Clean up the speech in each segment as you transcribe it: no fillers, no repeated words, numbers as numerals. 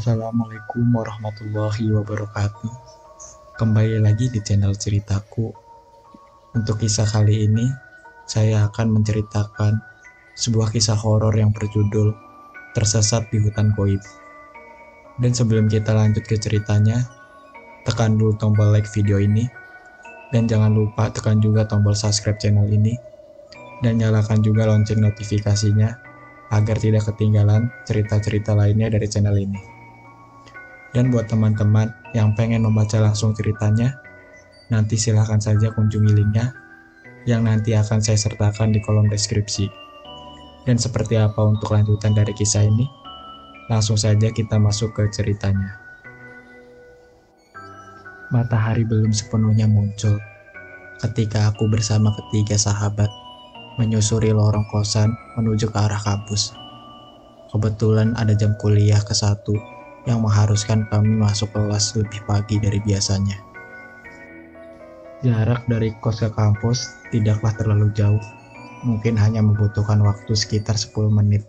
Assalamualaikum warahmatullahi wabarakatuh. Kembali lagi di channel ceritaku. Untuk kisah kali ini, saya akan menceritakan sebuah kisah horor yang berjudul Tersesat di Hutan Goib. Dan sebelum kita lanjut ke ceritanya, tekan dulu tombol like video ini, dan jangan lupa tekan juga tombol subscribe channel ini, dan nyalakan juga lonceng notifikasinya agar tidak ketinggalan cerita-cerita lainnya dari channel ini. Dan buat teman-teman yang pengen membaca langsung ceritanya, nanti silahkan saja kunjungi linknya yang nanti akan saya sertakan di kolom deskripsi. Dan seperti apa untuk lanjutan dari kisah ini? Langsung saja kita masuk ke ceritanya. Matahari belum sepenuhnya muncul ketika aku bersama ketiga sahabat menyusuri lorong kosan menuju ke arah kampus. Kebetulan ada jam kuliah ke-1 yang mengharuskan kami masuk kelas lebih pagi dari biasanya. Jarak dari kos ke kampus tidaklah terlalu jauh, mungkin hanya membutuhkan waktu sekitar 10 menit.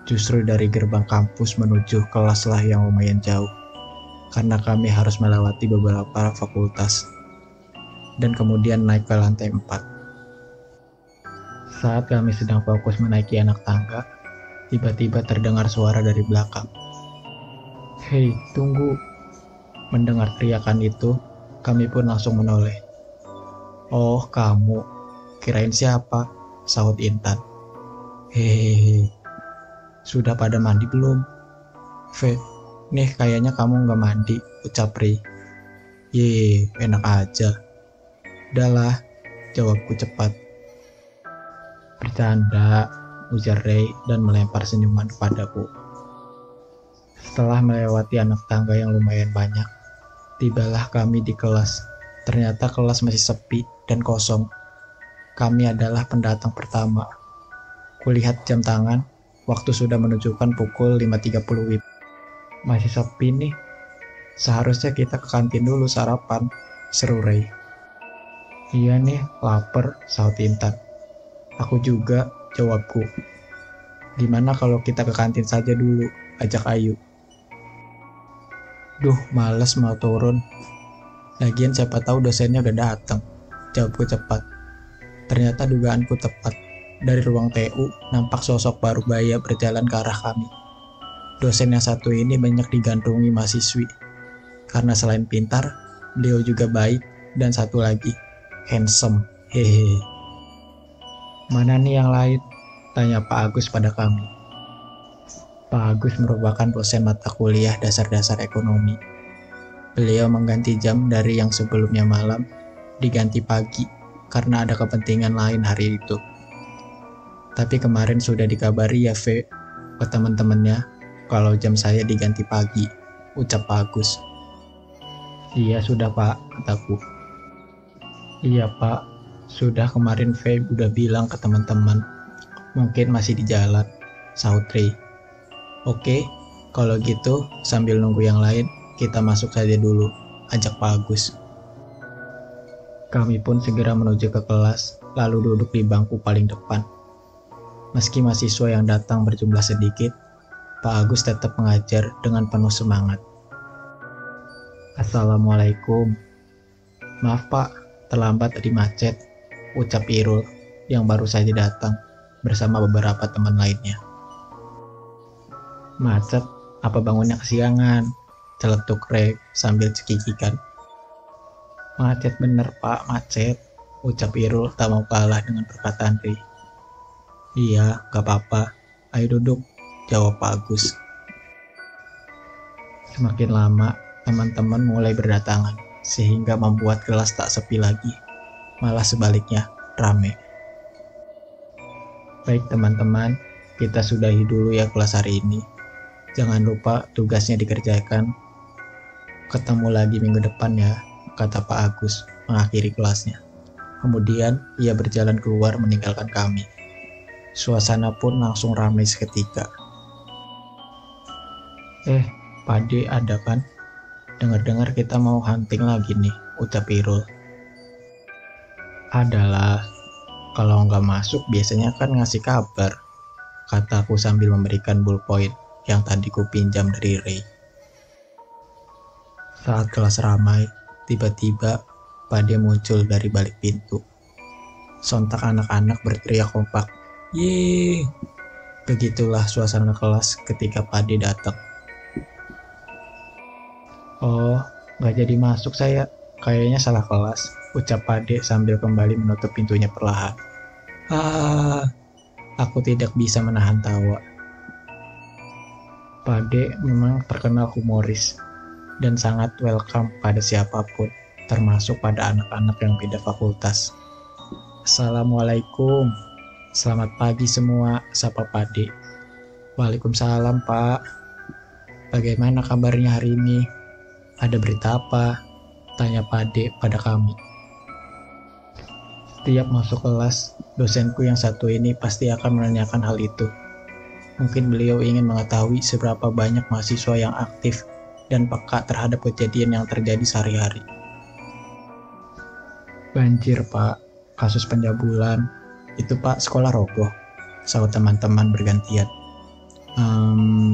Justru dari gerbang kampus menuju kelaslah yang lumayan jauh, karena kami harus melewati beberapa fakultas, dan kemudian naik ke lantai 4. Saat kami sedang fokus menaiki anak tangga, tiba-tiba terdengar suara dari belakang. "Hei, tunggu!" Mendengar teriakan itu, kami pun langsung menoleh. "Oh, kamu. Kirain siapa?" sahut Intan. "Hehehe. Sudah pada mandi belum?" Nih kayaknya kamu nggak mandi," ucap Ri. "Ye, enak aja." "Udahlah," jawabku cepat. "Bercanda," ujar Ray dan melempar senyuman kepadaku. Setelah melewati anak tangga yang lumayan banyak, tibalah kami di kelas. Ternyata kelas masih sepi dan kosong. Kami adalah pendatang pertama. Kulihat jam tangan, waktu sudah menunjukkan pukul 5.30 WIB. "Masih sepi nih. Seharusnya kita ke kantin dulu sarapan," seru Ray. "Iya nih, lapar," sahut Intan. "Aku juga," jawabku. "Gimana kalau kita ke kantin saja dulu," ajak Ayu. "Duh, males mau turun. Lagian siapa tahu dosennya udah datang," jawabku cepat. Ternyata dugaanku tepat. Dari ruang TU, nampak sosok baru baya berjalan ke arah kami. Dosen yang satu ini banyak digandrungi mahasiswi, karena selain pintar, beliau juga baik, dan satu lagi, handsome. Hehehe. "Mana nih yang lain?" tanya Pak Agus pada kami. Pak Agus merupakan dosen mata kuliah dasar-dasar ekonomi. Beliau mengganti jam dari yang sebelumnya malam diganti pagi karena ada kepentingan lain hari itu. "Tapi kemarin sudah dikabari ya, ke teman-temannya kalau jam saya diganti pagi," ucap Pak Agus. "Iya sudah Pak," kataku. "Iya Pak, sudah kemarin udah bilang ke teman-teman. Mungkin masih di jalan," sahut Ray. "Oke, kalau gitu sambil nunggu yang lain, kita masuk saja dulu," ajak Pak Agus. Kami pun segera menuju ke kelas, lalu duduk di bangku paling depan. Meski mahasiswa yang datang berjumlah sedikit, Pak Agus tetap mengajar dengan penuh semangat. "Assalamualaikum. Maaf Pak, terlambat tadi macet," ucap Irul yang baru saja datang bersama beberapa teman lainnya. "Macet? Apa bangunnya kesiangan?" celetuk Ray sambil cekikikan. "Macet bener Pak, macet," ucap Irul tak mau kalah dengan perkataan Ray. "Iya, gak apa-apa. Ayo duduk," jawab Pak Agus. Semakin lama, teman-teman mulai berdatangan, sehingga membuat kelas tak sepi lagi. Malah sebaliknya, rame. "Baik teman-teman, kita sudahi dulu ya kelas hari ini. Jangan lupa tugasnya dikerjakan. Ketemu lagi minggu depan ya," kata Pak Agus mengakhiri kelasnya. Kemudian ia berjalan keluar meninggalkan kami. Suasana pun langsung ramai seketika. Pade ada kan? Dengar-dengar kita mau hunting lagi nih," ucap Irul. "Adalah, kalau nggak masuk biasanya kan ngasih kabar," kataku sambil memberikan ballpoint yang tadi ku pinjam dari Ray. Saat kelas ramai, tiba-tiba Pade muncul dari balik pintu. Sontak anak-anak berteriak kompak, "Yeay!" Begitulah suasana kelas ketika Pade datang. "Oh, nggak jadi masuk saya. Kayaknya salah kelas," ucap Pade sambil kembali menutup pintunya perlahan. Ah, aku tidak bisa menahan tawa. Pade memang terkenal humoris dan sangat welcome pada siapapun, termasuk pada anak-anak yang beda fakultas. "Assalamualaikum, selamat pagi semua," sapa Pade. "Waalaikumsalam, Pak. Bagaimana kabarnya hari ini? Ada berita apa?" tanya Pade pada kami. Setiap masuk kelas, dosenku yang satu ini pasti akan menanyakan hal itu. Mungkin beliau ingin mengetahui seberapa banyak mahasiswa yang aktif dan peka terhadap kejadian yang terjadi sehari-hari. "Banjir, Pak. Kasus pencabulan. Itu, Pak, sekolah roboh," sahut teman-teman bergantian.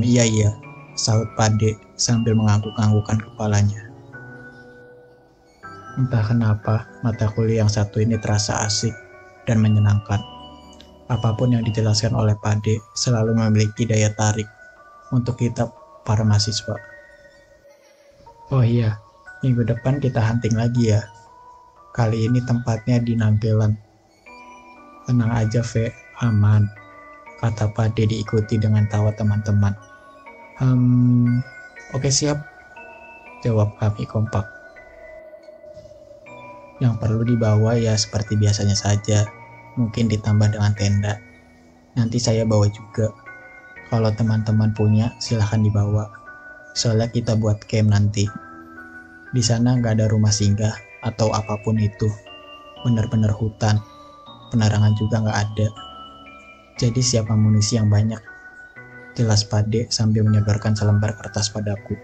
Iya, sahut Pade sambil mengangguk-anggukkan kepalanya. Entah kenapa, mata kuliah yang satu ini terasa asik dan menyenangkan. Apapun yang dijelaskan oleh Pade selalu memiliki daya tarik untuk kita para mahasiswa. "Oh iya, minggu depan kita hunting lagi ya. Kali ini tempatnya di Nagelan." "Tenang aja, Ve, aman," kata Pade diikuti dengan tawa teman-teman. Oke siap," jawab kami kompak. "Yang perlu dibawa ya seperti biasanya saja, mungkin ditambah dengan tenda. Nanti saya bawa juga. Kalau teman-teman punya, silahkan dibawa. Soalnya kita buat camp nanti. Di sana nggak ada rumah singgah atau apapun itu. Benar-benar hutan. Penerangan juga nggak ada. Jadi siap amunisi yang banyak," jelas Pade sambil menyodorkan selembar kertas padaku.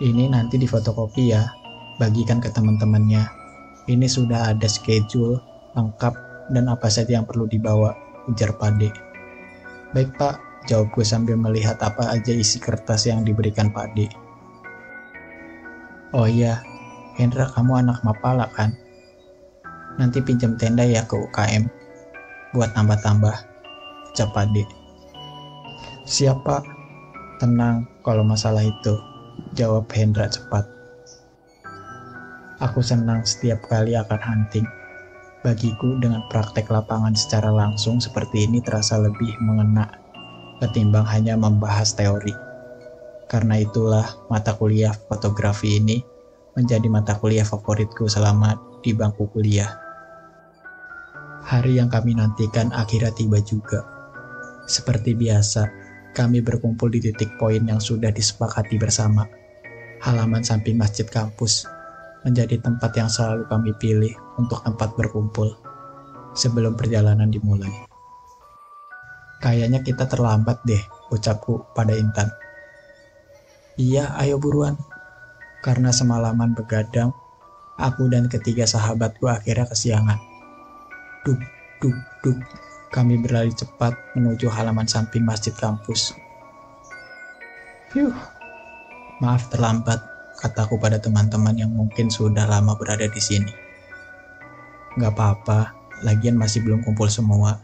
"Ini nanti difotokopi ya, bagikan ke teman-temannya. Ini sudah ada schedule lengkap dan apa saja yang perlu dibawa," ujar Pade. "Baik, Pak," jawabku sambil melihat apa aja isi kertas yang diberikan Pade. "Oh iya, Hendra, kamu anak Mapala kan? Nanti pinjam tenda ya ke UKM buat tambah-tambah," ucap Pade. "Siap, Pak. Tenang kalau masalah itu," jawab Hendra cepat. Aku senang setiap kali akan hunting. Bagiku dengan praktek lapangan secara langsung seperti ini terasa lebih mengena ketimbang hanya membahas teori. Karena itulah mata kuliah fotografi ini menjadi mata kuliah favoritku selama di bangku kuliah. Hari yang kami nantikan akhirnya tiba juga. Seperti biasa, kami berkumpul di titik poin yang sudah disepakati bersama. Halaman samping masjid kampus menjadi tempat yang selalu kami pilih untuk tempat berkumpul sebelum perjalanan dimulai. "Kayaknya kita terlambat deh," ucapku pada Intan. "Iya, ayo buruan." Karena semalaman begadang, aku dan ketiga sahabatku akhirnya kesiangan. Duk, duk, duk. Kami berlari cepat menuju halaman samping masjid kampus. "Maaf terlambat," kataku pada teman-teman yang mungkin sudah lama berada di sini. "Gak apa-apa, lagian masih belum kumpul semua,"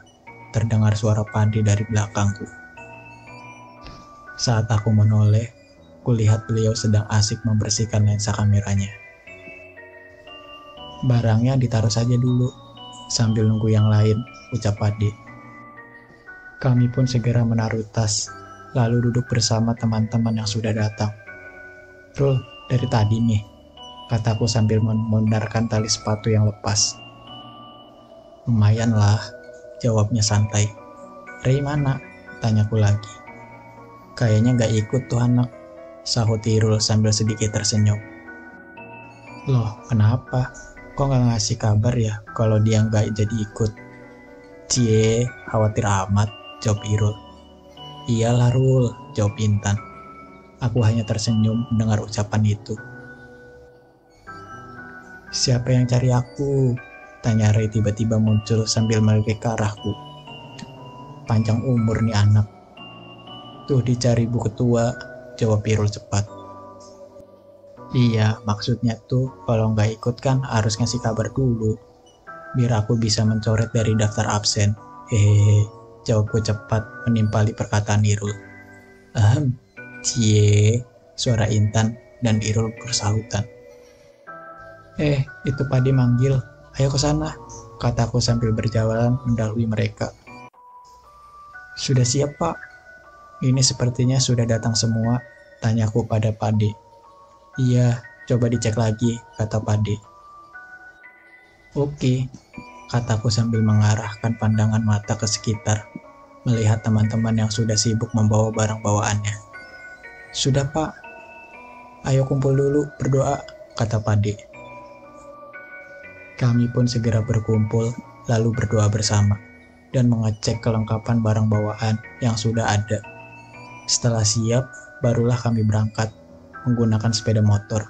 terdengar suara Pade dari belakangku. Saat aku menoleh, kulihat beliau sedang asik membersihkan lensa kameranya. "Barangnya ditaruh saja dulu, sambil nunggu yang lain," ucap Pade. Kami pun segera menaruh tas, lalu duduk bersama teman-teman yang sudah datang. "Rul, dari tadi nih," kataku sambil memundarkan tali sepatu yang lepas. "Lumayan lah," jawabnya santai. "Ray mana?" tanyaku lagi. "Kayaknya gak ikut tuh anak," sahut Irul sambil sedikit tersenyum. "Loh, kenapa? Kok gak ngasih kabar ya kalau dia gak jadi ikut?" "Cie, khawatir amat," jawab Irul. "Iyalah Rul," jawab Intan. Aku hanya tersenyum mendengar ucapan itu. "Siapa yang cari aku?" tanya Ray tiba-tiba muncul sambil melirik ke arahku. "Panjang umur nih anak." "Tuh dicari bu ketua," jawab Irul cepat. Iya, maksudnya tuh kalau nggak ikut kan harus ngasih kabar dulu, biar aku bisa mencoret dari daftar absen. Hehehe, jawabku cepat menimpali perkataan Irul. Ahem, cie, suara Intan dan Irul bersahutan. Itu Padi manggil, ayo ke sana, kataku sambil berjalan mendahului mereka. Sudah siap, Pak? Ini sepertinya sudah datang semua, tanyaku pada Pade. Iya, coba dicek lagi, kata Pade. Oke, kataku sambil mengarahkan pandangan mata ke sekitar, melihat teman-teman yang sudah sibuk membawa barang bawaannya. Sudah, Pak. Ayo kumpul dulu, berdoa, kata Pade. Kami pun segera berkumpul, lalu berdoa bersama, dan mengecek kelengkapan barang bawaan yang sudah ada. Setelah siap, barulah kami berangkat menggunakan sepeda motor,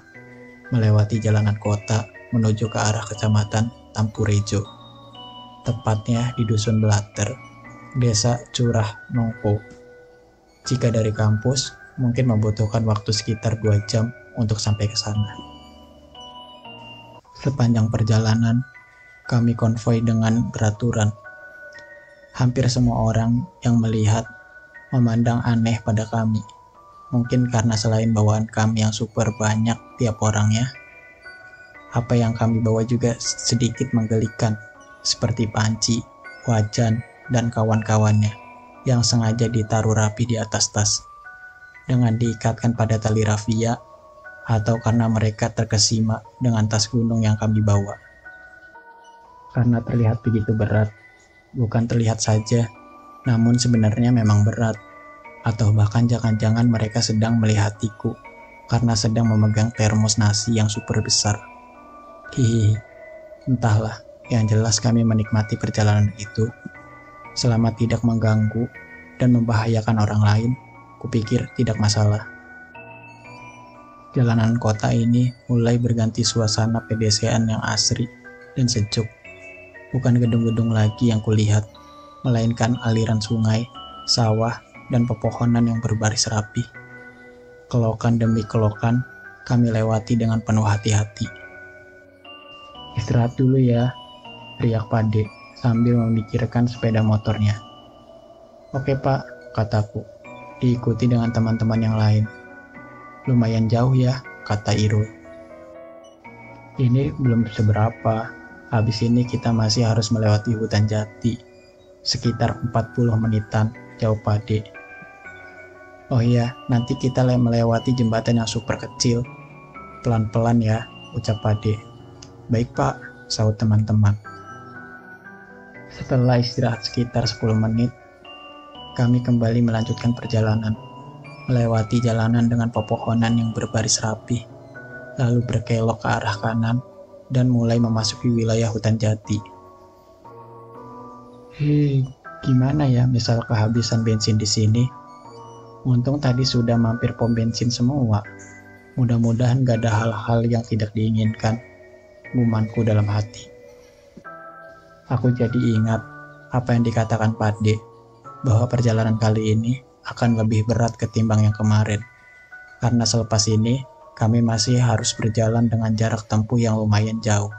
melewati jalanan kota menuju ke arah kecamatan Tampurejo. Tepatnya di Dusun Blater, Desa Curah Nongko. Jika dari kampus, mungkin membutuhkan waktu sekitar 2 jam untuk sampai ke sana. Sepanjang perjalanan, kami konvoi dengan beraturan. Hampir semua orang yang melihat memandang aneh pada kami. Mungkin karena selain bawaan kami yang super banyak tiap orangnya, apa yang kami bawa juga sedikit menggelikan, seperti panci, wajan, dan kawan-kawannya yang sengaja ditaruh rapi di atas tas, dengan diikatkan pada tali rafia, atau karena mereka terkesima dengan tas gunung yang kami bawa. Karena terlihat begitu berat, bukan terlihat saja, namun sebenarnya memang berat, atau bahkan jangan-jangan mereka sedang melihatiku karena sedang memegang termos nasi yang super besar. Hihi, entahlah, yang jelas kami menikmati perjalanan itu. Selama tidak mengganggu dan membahayakan orang lain, kupikir tidak masalah. Jalanan kota ini mulai berganti suasana pedesaan yang asri dan sejuk. Bukan gedung-gedung lagi yang kulihat, melainkan aliran sungai, sawah, dan pepohonan yang berbaris rapi. Kelokan demi kelokan, kami lewati dengan penuh hati-hati. Istirahat dulu ya, teriak Pade sambil memikirkan sepeda motornya. Oke Pak, kataku, diikuti dengan teman-teman yang lain. Lumayan jauh ya, kata Irul. Ini belum seberapa, habis ini kita masih harus melewati hutan jati. Sekitar 40 menitan, jawab Pade. Oh iya, nanti kita melewati jembatan yang super kecil. Pelan-pelan ya, ucap Pade. Baik Pak, sahut teman-teman. Setelah istirahat sekitar 10 menit, kami kembali melanjutkan perjalanan, melewati jalanan dengan pepohonan yang berbaris rapi, lalu berkelok ke arah kanan dan mulai memasuki wilayah hutan jati. Gimana ya misal kehabisan bensin di sini? Untung tadi sudah mampir pom bensin semua. Mudah-mudahan gak ada hal-hal yang tidak diinginkan, gumanku dalam hati. Aku jadi ingat apa yang dikatakan Pade, bahwa perjalanan kali ini akan lebih berat ketimbang yang kemarin. Karena selepas ini, kami masih harus berjalan dengan jarak tempuh yang lumayan jauh.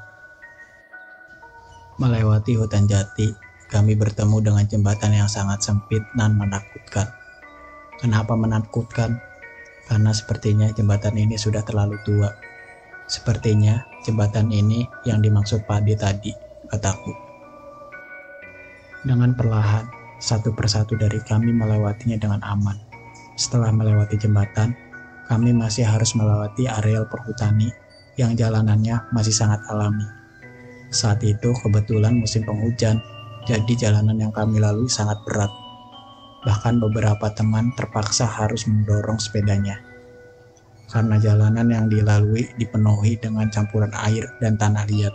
Melewati hutan jati, kami bertemu dengan jembatan yang sangat sempit dan menakutkan. Kenapa menakutkan? Karena sepertinya jembatan ini sudah terlalu tua. Sepertinya jembatan ini yang dimaksud Pade tadi, kataku. Dengan perlahan, satu persatu dari kami melewatinya dengan aman. Setelah melewati jembatan, kami masih harus melewati areal perhutani yang jalanannya masih sangat alami. Saat itu kebetulan musim penghujan, jadi jalanan yang kami lalui sangat berat. Bahkan beberapa teman terpaksa harus mendorong sepedanya. Karena jalanan yang dilalui dipenuhi dengan campuran air dan tanah liat.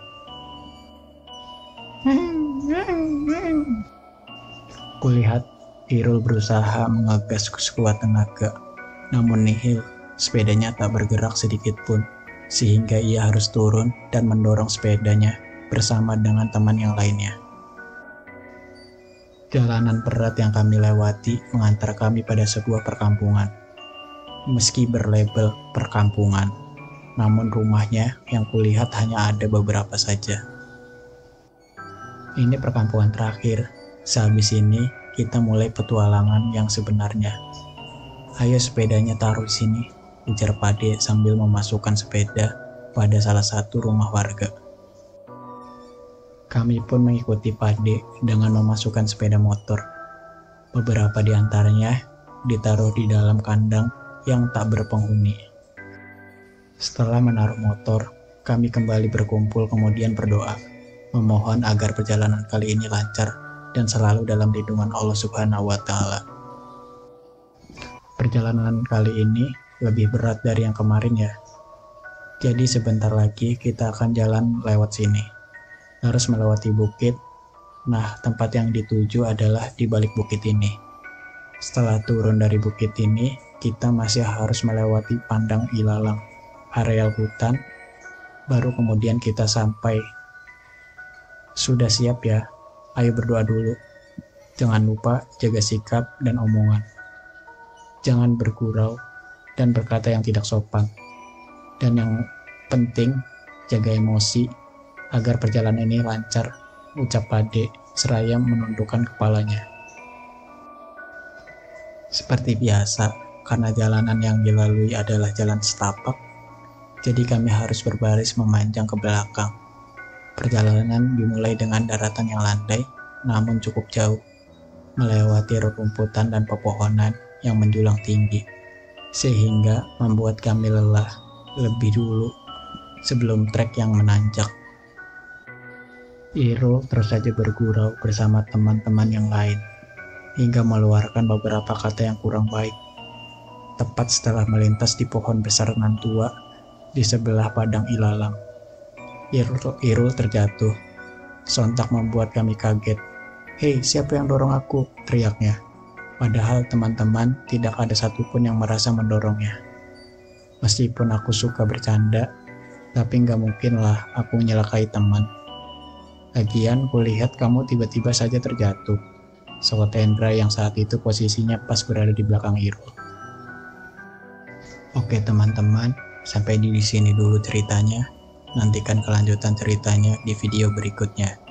Kulihat Irul berusaha mengegas sekuat tenaga, namun nihil, sepedanya tak bergerak sedikit pun, sehingga ia harus turun dan mendorong sepedanya bersama dengan teman yang lainnya. Jalanan berat yang kami lewati mengantar kami pada sebuah perkampungan. Meski berlabel perkampungan, namun rumahnya yang kulihat hanya ada beberapa saja. Ini perkampungan terakhir. Sehabis ini, kita mulai petualangan yang sebenarnya. Ayo sepedanya taruh di sini, ujar Pade sambil memasukkan sepeda pada salah satu rumah warga. Kami pun mengikuti Pade dengan memasukkan sepeda motor. Beberapa di antaranya ditaruh di dalam kandang yang tak berpenghuni. Setelah menaruh motor, kami kembali berkumpul kemudian berdoa, memohon agar perjalanan kali ini lancar dan selalu dalam lindungan Allah Subhanahu wa Ta'ala. Perjalanan kali ini lebih berat dari yang kemarin ya. Jadi sebentar lagi kita akan jalan lewat sini. Harus melewati bukit. Nah, tempat yang dituju adalah di balik bukit ini. Setelah turun dari bukit ini, kita masih harus melewati Pandang Ilalang, areal hutan, baru kemudian kita sampai. Sudah siap ya? Ayo berdoa dulu. Jangan lupa jaga sikap dan omongan. Jangan bergurau dan berkata yang tidak sopan. Dan yang penting, jaga emosi agar perjalanan ini lancar, ucap Pade seraya menundukkan kepalanya. Seperti biasa, karena jalanan yang dilalui adalah jalan setapak, jadi kami harus berbaris memanjang ke belakang. Perjalanan dimulai dengan daratan yang landai, namun cukup jauh, melewati rerumputan dan pepohonan yang menjulang tinggi, sehingga membuat kami lelah lebih dulu sebelum trek yang menanjak. Irul terus saja bergurau bersama teman-teman yang lain, hingga mengeluarkan beberapa kata yang kurang baik. Tepat setelah melintas di pohon besar nan tua di sebelah Padang Ilalang, Irul terjatuh. Sontak membuat kami kaget. "Hei, siapa yang dorong aku?" teriaknya. Padahal teman-teman tidak ada satupun yang merasa mendorongnya. Meskipun aku suka bercanda, tapi nggak mungkin lah aku menyelakai teman. Lagian kulihat kamu tiba-tiba saja terjatuh, sahut Hendra yang saat itu posisinya pas berada di belakang Irul. Oke teman-teman, sampai di sini dulu ceritanya. Nantikan kelanjutan ceritanya di video berikutnya.